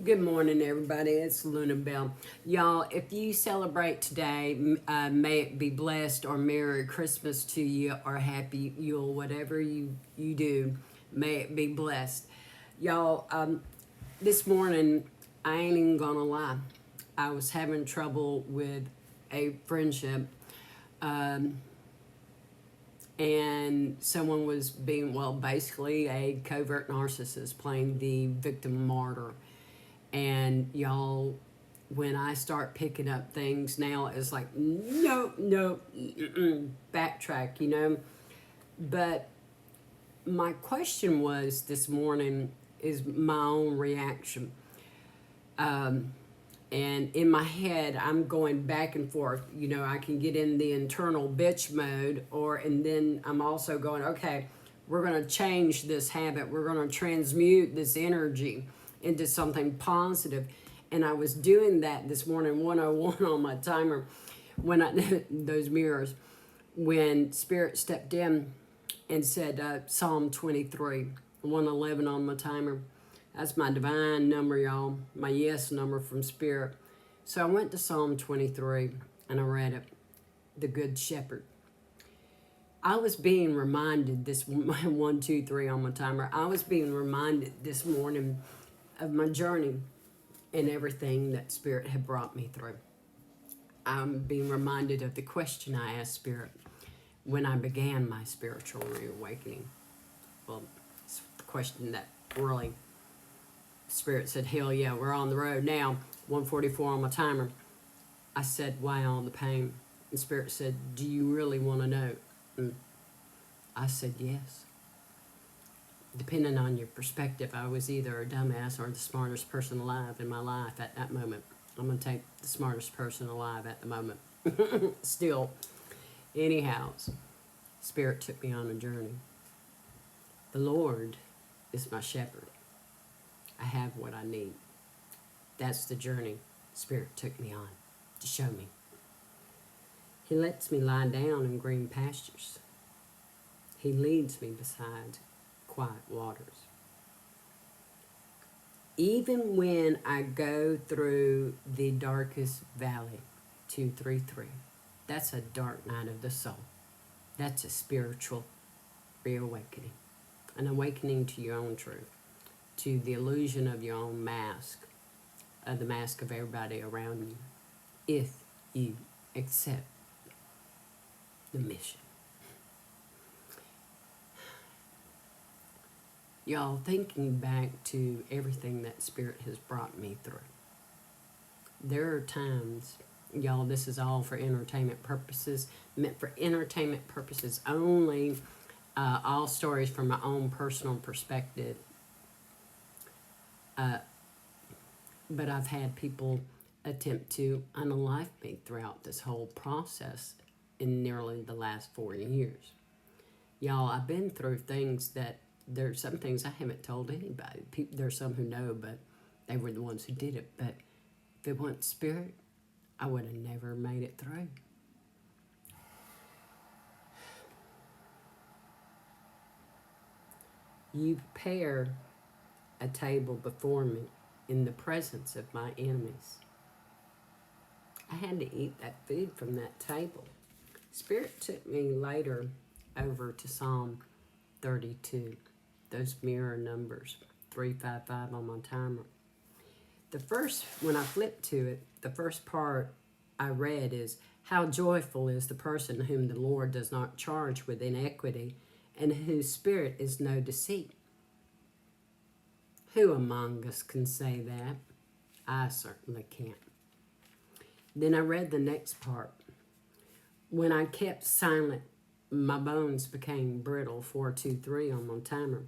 Good morning, everybody. It's Luna Bell. Y'all, if you celebrate today, may it be blessed or Merry Christmas to you or Happy Yule, whatever you do, may it be blessed. Y'all, this morning, I ain't even gonna lie. I was having trouble with a friendship, and someone was being, well, basically a covert narcissist playing the victim martyr. And y'all, when I start picking up things now, it's like, no, no, backtrack, But my question was this morning is my own reaction. And in my head, I'm going back and forth. I can get in the internal bitch mode, and then I'm also going, okay, we're going to change this habit. We're going to transmute this energy into something positive. And I was doing that this morning, 101 on my timer, when those mirrors, when Spirit stepped in and said Psalm 23, 111 on my timer. That's my divine number, y'all, my yes number from Spirit. So I went to Psalm 23 and I read it, the Good Shepherd. I was being reminded this 1, 2, 3 on my timer. I was being reminded this morning of my journey and everything that Spirit had brought me through. I'm being reminded of the question I asked Spirit when I began my spiritual reawakening. Well, it's the question that really Spirit said, hell yeah, we're on the road now. 144 on my timer. I said, why all the pain? And Spirit said, do you really want to know? And I said, yes. Depending on your perspective, I was either a dumbass or the smartest person alive in my life at that moment. I'm going to take the smartest person alive at the moment. Still, anyhow, Spirit took me on a journey. The Lord is my shepherd. I have what I need. That's the journey Spirit took me on to show me. He lets me lie down in green pastures. He leads me beside quiet waters. Even when I go through the darkest valley, 233, that's a dark night of the soul. That's a spiritual reawakening, an awakening to your own truth, to the illusion of your own mask, of the mask of everybody around you, if you accept the mission. Y'all, thinking back to everything that Spirit has brought me through, there are times, y'all, this is all for entertainment purposes, meant for entertainment purposes only, all stories from my own personal perspective. But I've had people attempt to unalive me throughout this whole process in nearly the last 4 years. Y'all, I've been through things that there's some things I haven't told anybody. There's some who know, but they were the ones who did it. But if it wasn't Spirit, I would have never made it through. You prepare a table before me in the presence of my enemies. I had to eat that food from that table. Spirit took me later over to Psalm 32. Those mirror numbers, 355 on my timer. When I flipped to it, the first part I read is, how joyful is the person whom the Lord does not charge with iniquity and whose spirit is no deceit. Who among us can say that? I certainly can't. Then I read the next part. When I kept silent, my bones became brittle, 423 on my timer,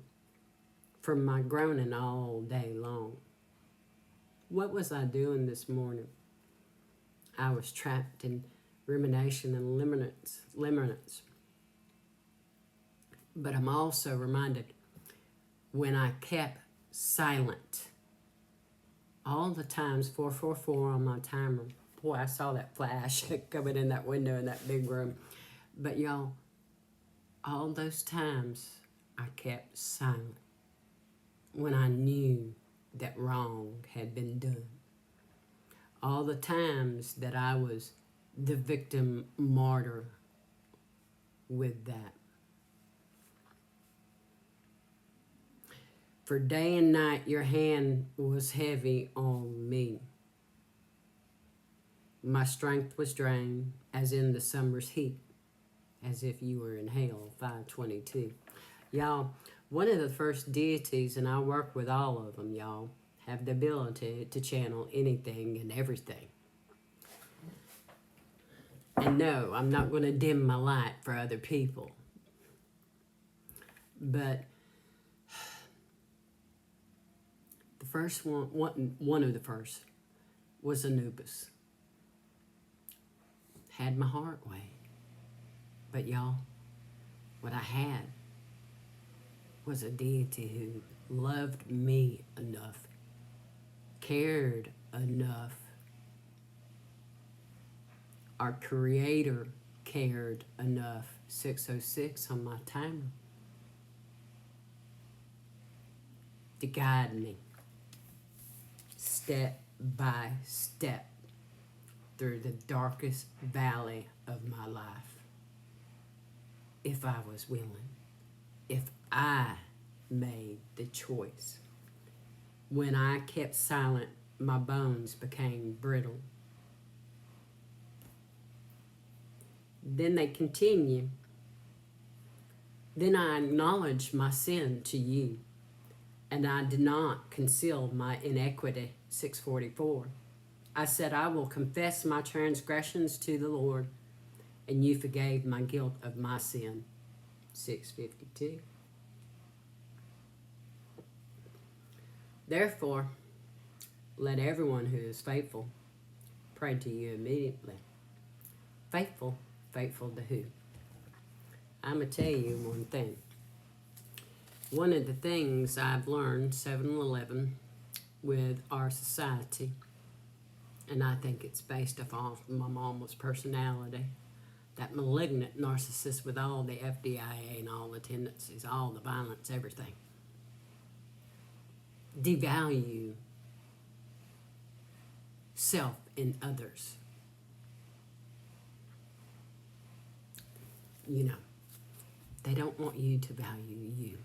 from my groaning all day long. What was I doing this morning? I was trapped in rumination and limerence. But I'm also reminded when I kept silent, all the times, 444 on my timer. Boy, I saw that flash coming in that window in that big room. But y'all, all those times I kept silent when I knew that wrong had been done. All the times that I was the victim martyr with that. For day and night your hand was heavy on me. My strength was drained as in the summer's heat, as if you were in hell, 522. Y'all, one of the first deities, and I work with all of them, y'all, have the ability to channel anything and everything. And no, I'm not going to dim my light for other people. But the first one of the first was Anubis. Had my heart way. But y'all, what I had was a deity who loved me enough, cared enough. Our Creator cared enough, 606 on my timer, to guide me step by step through the darkest valley of my life. If I was willing, if I made the choice. When I kept silent, my bones became brittle. Then they continue. Then I acknowledged my sin to you, and I did not conceal my inequity, 644. I said, I will confess my transgressions to the Lord, and you forgave my guilt of my sin, 652. Therefore, let everyone who is faithful pray to you immediately. Faithful to who? I'm going to tell you one thing. One of the things I've learned, 7-Eleven, with our society, and I think it's based off my mama's personality, that malignant narcissist with all the FDIA and all the tendencies, all the violence, everything. Devalue self in others. You know, they don't want you to value you.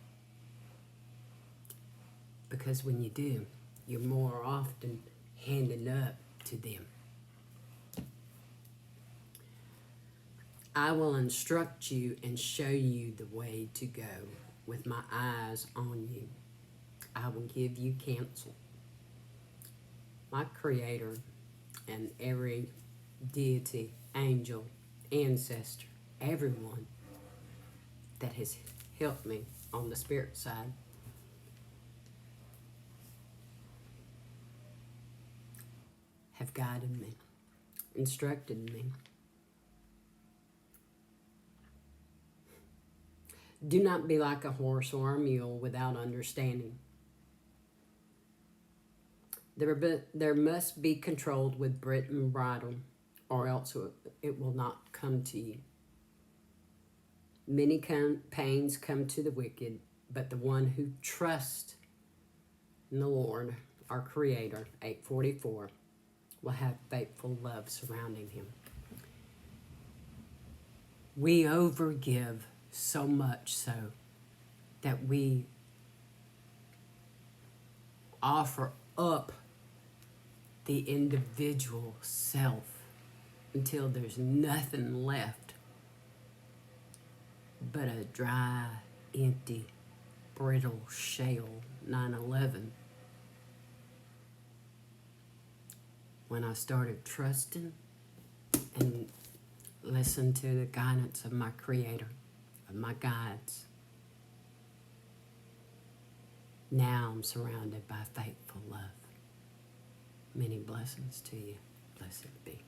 Because when you do, you're more often handing up to them. I will instruct you and show you the way to go with my eyes on you. I will give you counsel. My Creator and every deity, angel, ancestor, everyone that has helped me on the spirit side have guided me, instructed me. Do not be like a horse or a mule without understanding. There must be controlled with bit and bridle, or else it will not come to you. Many pains come to the wicked, but the one who trusts in the Lord, our Creator, 844, will have faithful love surrounding him. We overgive so much so that we offer up the individual self until there's nothing left but a dry, empty, brittle shell, 9/11. When I started trusting and listened to the guidance of my Creator, of my guides, now I'm surrounded by faithful love. Many blessings to you. Blessed be.